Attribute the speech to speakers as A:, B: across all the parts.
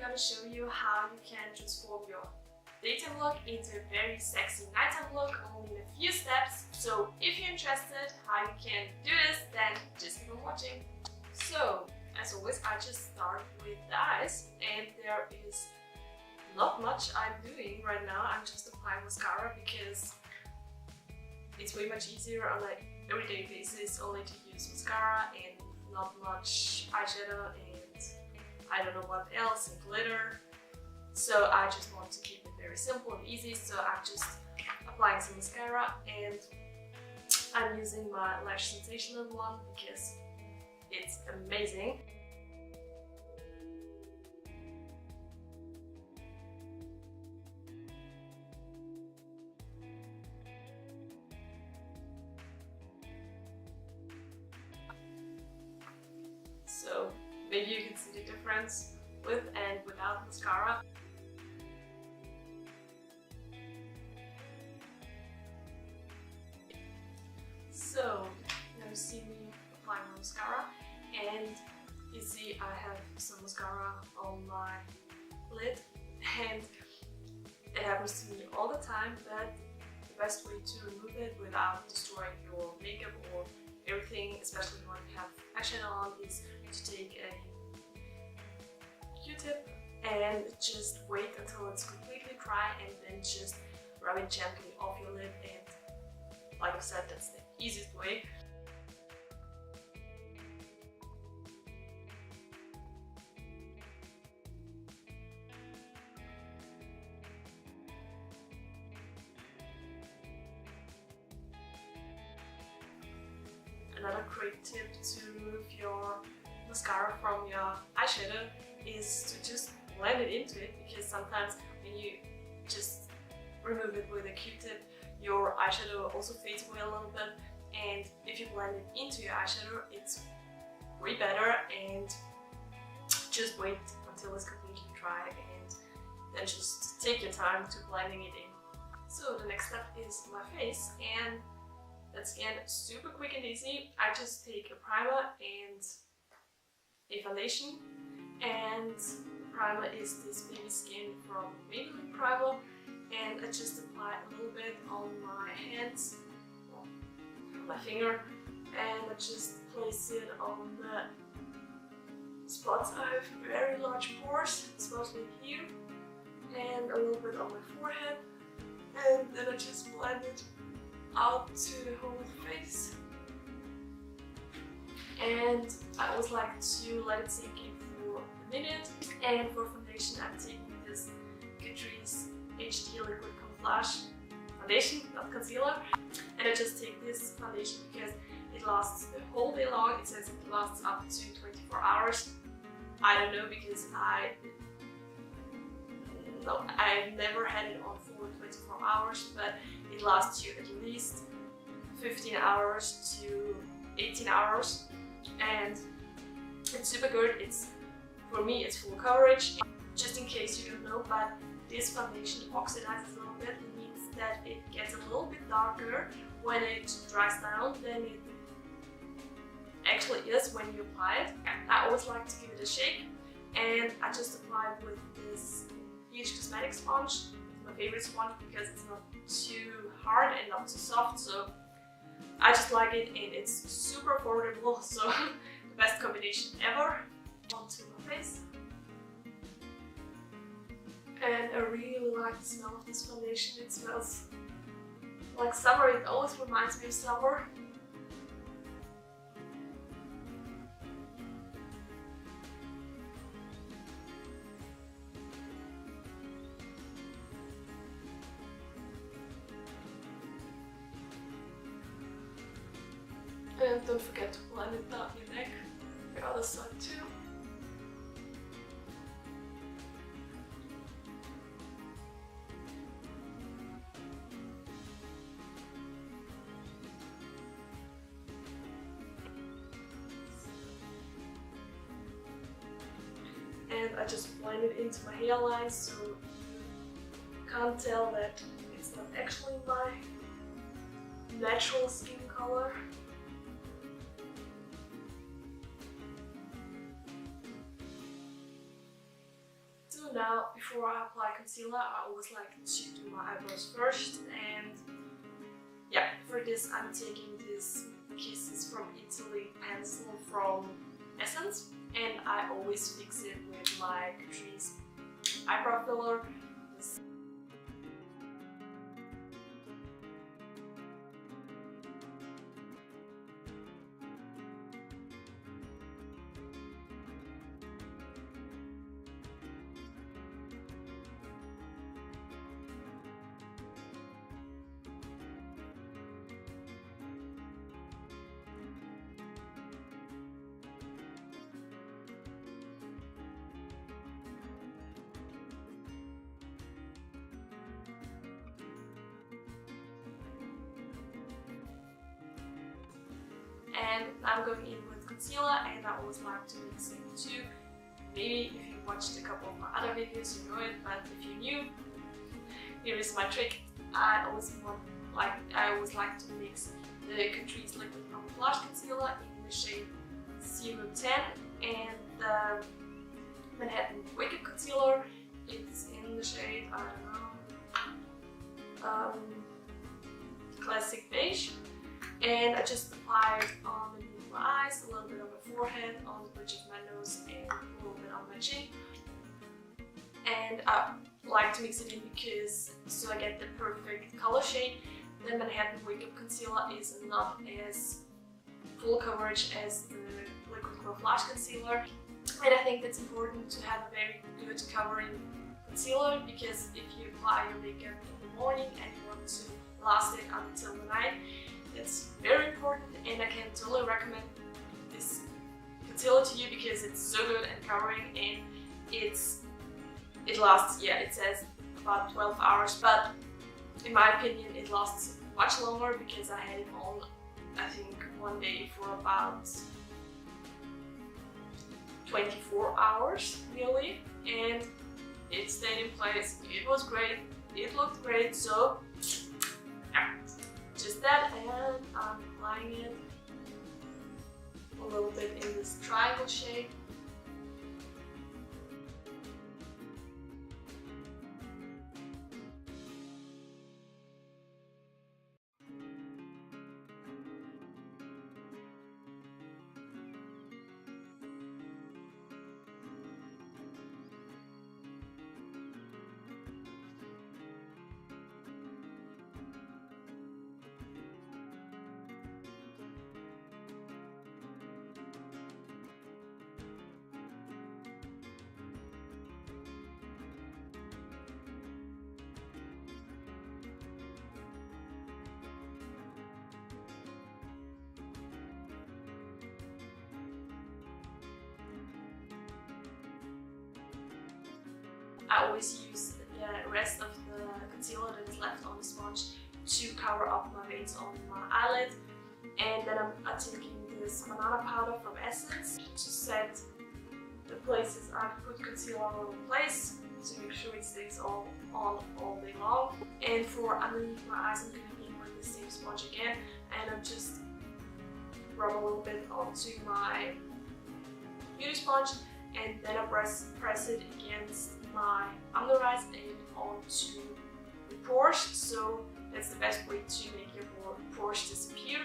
A: gonna show you how you can transform your daytime look into a very sexy nighttime look only in a few steps. So if you're interested how you can do this, then just keep on watching. So as always, I just start with the eyes, and there is not much I'm doing right now. I'm just applying mascara because it's way much easier on an everyday basis only to use mascara and not much eyeshadow and I don't know what else, and glitter. So I just want to keep it very simple and easy, so I'm just applying some mascara, and I'm using my Lash Sensational one because it's amazing. So maybe you can see the difference with and without mascara. So now you see me applying my mascara, and you see I have some mascara on my lid, and it happens to me all the time, but the best way to remove it without destroying your makeup or everything, especially when you have eyeshadow on, is to take a Q-tip and just wait until it's completely dry, and then just rub it gently off your lid, and like I said, that's the easiest way. Another great tip to remove your mascara from your eyeshadow is to just blend it into it, because sometimes when you just remove it with a Q-tip, your eyeshadow also fades away a little bit, and if you blend it into your eyeshadow, it's way better. And just wait until it's completely dry, and then just take your time to blending it in. So the next step is my face, and that's again super quick and easy. I just take a primer and a foundation, and the primer is this Baby Skin from Maybelline Primer, and I just apply a little bit on my hands, on my finger, and I just place it on the spots. I have very large pores, especially here, and a little bit on my forehead, and then I just blend it out to the whole face. And I always like to let it sink in for a minute. And for foundation, I'm taking this Catrice HD Liquid Camouflage foundation, not concealer. And I just take this foundation because it lasts the whole day long. It says it lasts up to 24 hours. I don't know, because I've never had it on for 24 hours, but it lasts you at least 15 hours to 18 hours, and it's super good. For me, it's full coverage. Just in case you don't know, but this foundation oxidizes a little bit. It means that it gets a little bit darker when it dries down than it actually is when you apply it. I always like to give it a shake, and I just apply it with this Huge Cosmetic sponge. It's my favorite sponge because it's not too hard and not too soft, so I just like it, and it's super affordable, so the best combination ever. Onto my face. And I really like the smell of this foundation. It smells like summer. It always reminds me of summer. And don't forget to blend it down your neck, the other side too. And I just blend it into my hairline, so you can't tell that it's not actually my natural skin color. To now, before I apply concealer, I always like to do my eyebrows first, and yeah, for this I'm taking this Kisses from Italy pencil from Essence, and I always fix it with my Catrice eyebrow filler. And I'm going in with concealer, and I always like to mix it too. Maybe if you watched a couple of my other videos you know it, but if you're new, here is my trick. I always like to mix the Catrice Liquid Camouflage Concealer in the shade 010 and the Manhattan Wake Up Concealer. It's in the shade, I don't know, Classic Beige. And I just apply it on the middle of my eyes, a little bit on my forehead, on the bridge of my nose, and a little bit on my chin. And I like to mix it in because so I get the perfect color shade. The Manhattan Wake Up Concealer is not as full coverage as the Liquid Camouflage Concealer. And I think that's important to have a very good covering concealer, because if you apply your makeup in the morning and you want to last it until the night, it's very important, and I can totally recommend this concealer to you because it's so good and covering, and it lasts, yeah, it says about 12 hours, but in my opinion it lasts much longer because I had it on, I think, one day for about 24 hours nearly, and it stayed in place. It was great, it looked great, so yeah. Just that, and I'm applying it a little bit in this triangle shape. I always use the rest of the concealer that is left on the sponge to cover up my veins on my eyelid, and then I'm taking this banana powder from Essence to set the places I put concealer all in place to make sure it stays on all day long. And for underneath my eyes, I'm going in with the same sponge again, and I'm just rub a little bit onto my beauty sponge, and then I press it against my under eyes and onto the pores. So that's the best way to make your pores disappear.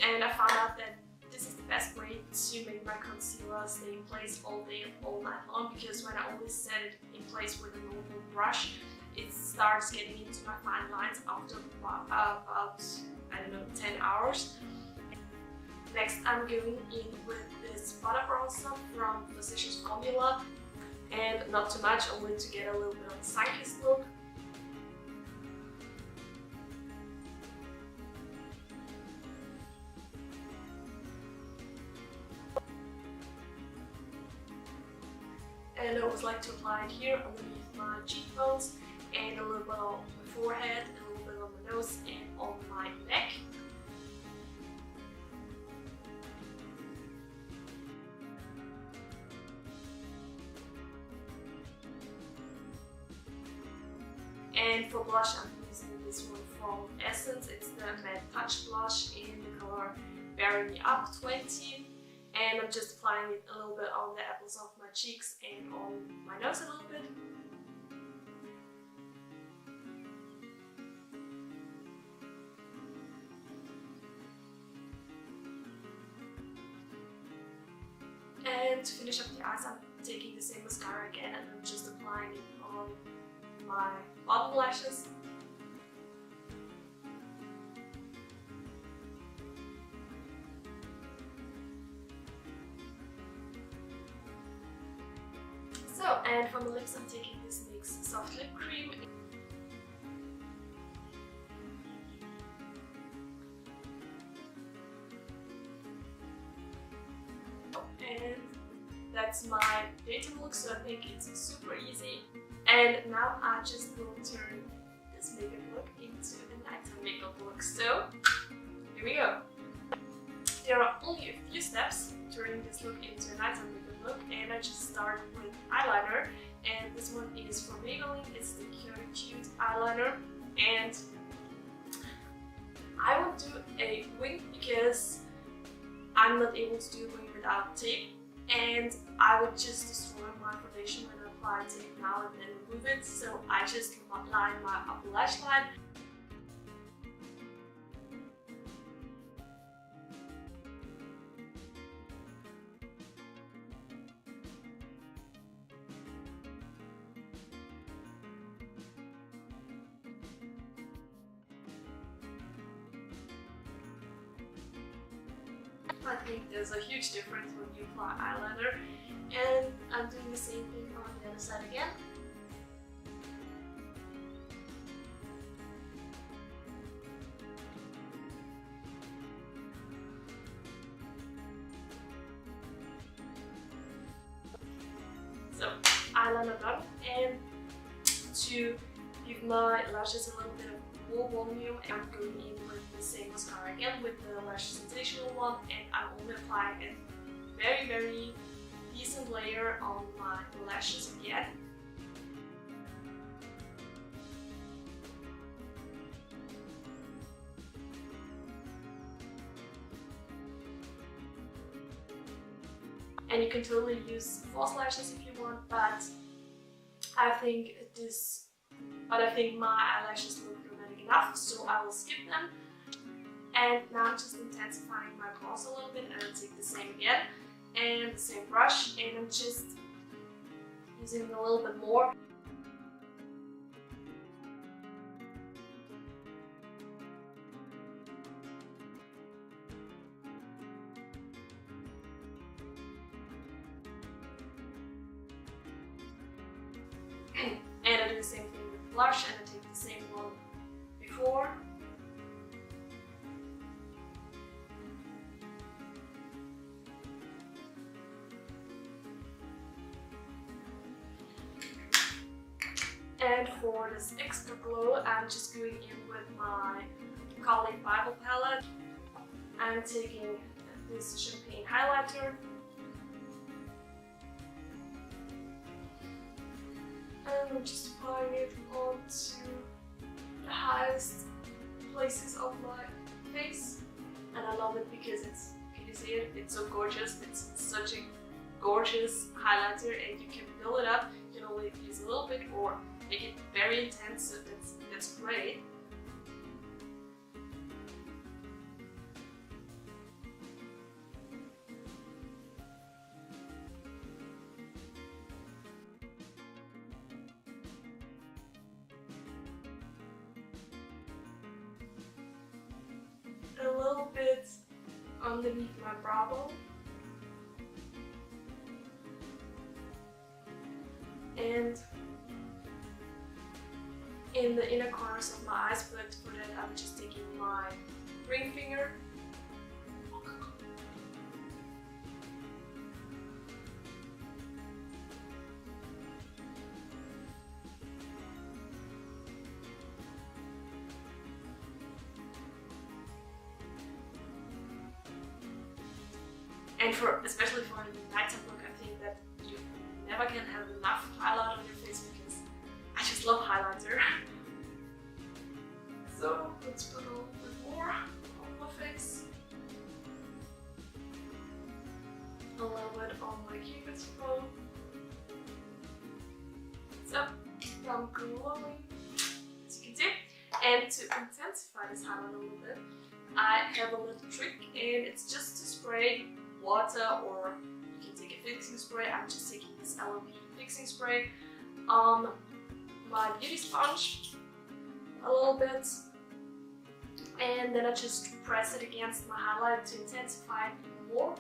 A: And I found out that this is the best way to make my concealer stay in place all day and all night long, because when I only set it in place with a normal brush, it starts getting into my fine lines after about, I don't know, 10 hours. Next, I'm going in with this butter bronzer from Physicians Formula, and not too much, only to get a little bit of a sun-kissed look. And I always like to apply it here underneath my cheekbones, and a little bit on my forehead, and a little bit on my nose, and on my neck. And for blush, I'm using this one from Essence. It's the Matte Touch Blush in the color Bury Me Up 20. And I'm just applying it a little bit on the apples of my cheeks and on my nose a little bit. And to finish up the eyes, I'm taking the same mascara again and I'm just applying it on my bottom lashes. So, and for the lips, I'm taking this NYX Soft Lip Cream. And that's my daytime look, so I think it's super easy. And now I just will turn this makeup look into a nighttime makeup look. So, here we go. There are only a few steps turning this look into a nighttime makeup look, and I just start with eyeliner. And this one is from Maybelline. It's the Cute eyeliner, and I will do a wing because I'm not able to do a wing without tape, and I would just destroy my foundation when I apply tape now and then remove it. So I just line my upper lash line. I think there's a huge difference when you apply eyeliner, and I'm doing the same thing on the other side again. So, eyeliner done, and to give my lashes a little bit of more volume, I'm going in with the same mascara again with the Lash Sensational one, and I'm only applying a very, very decent layer on my lashes again. And you can totally use false lashes if you want, but I think my eyelashes look dramatic enough, so I will skip them. And now I'm just intensifying my brows a little bit, and I'll take the same again and the same brush, and I'm just using a little bit more. And I do the same thing with blush, and I take the same one before. And for this extra glow, I'm just going in with my Colleague Bible palette. I'm taking this champagne highlighter. And I'm just applying it onto the highest places of my face. And I love it because it's, can you see it? It's so gorgeous. It's such a gorgeous highlighter, and you can build it up. You can only use a little bit or make it very intense, so that's great. A little bit underneath my brow bone. And in the inner corners of my eyes, but for that I'm just taking my ring finger. And especially for the nighttime look, I think that you never can have enough highlight on your face because I just love highlighter. glowing, as you can see. And to intensify this highlight a little bit, I have a little trick, and it's just to spray water, or you can take a fixing spray. I'm just taking this LMP fixing spray on my beauty sponge a little bit, and then I just press it against my highlight to intensify it more.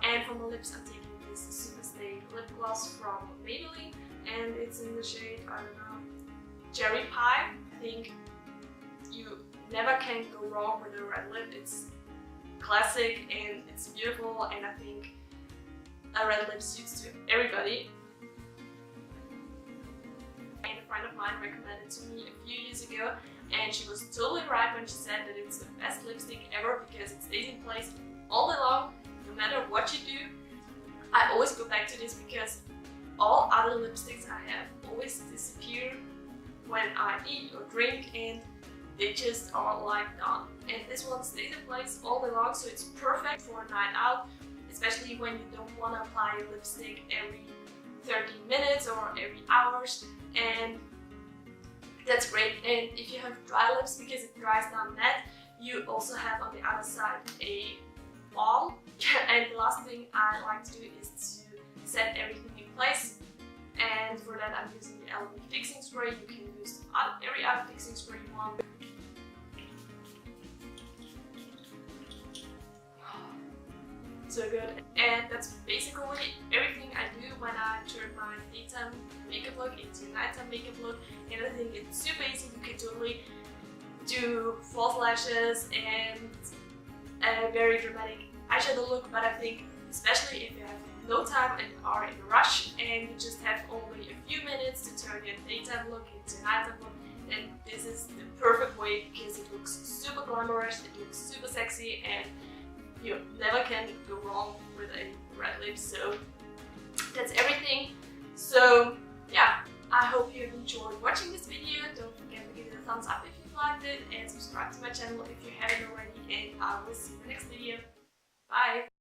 A: And for my lips, I'm taking this Super Stay lip gloss from Maybelline, and it's in the shade, I don't know, Cherry Pie. I think you never can go wrong with a red lip. It's classic and it's beautiful, and I think a red lip suits to everybody. And a friend of mine recommended it to me a few years ago, and she was totally right when she said that it's the best lipstick ever because it stays in place all day long, no matter what you do. I always go back to this because all other lipsticks I have always disappear when I eat or drink, and they just are like gone. And this one stays in place all day long, so it's perfect for a night out, especially when you don't want to apply your lipstick every 30 minutes or every hours, and that's great. And if you have dry lips, because it dries down matte, you also have on the other side a balm. And the last thing I like to do is to set everything in place, and for that I'm using the LV fixing spray. You can use every other fixing spray you want. So good. And that's basically everything I do when I turn my daytime makeup look into nighttime makeup look, and I think it's super easy. You can totally do false lashes and a very dramatic eyeshadow look, but I think especially if you have no time and are in a rush and you just have only a few minutes to turn your daytime look into nighttime look, then this is the perfect way, because it looks super glamorous, it looks super sexy, and you never can go wrong with a red lip. So that's everything. So yeah, I hope you enjoyed watching this video. Don't forget to give it a thumbs up if you liked it, and subscribe to my channel if you haven't already, and I will see you in the next video.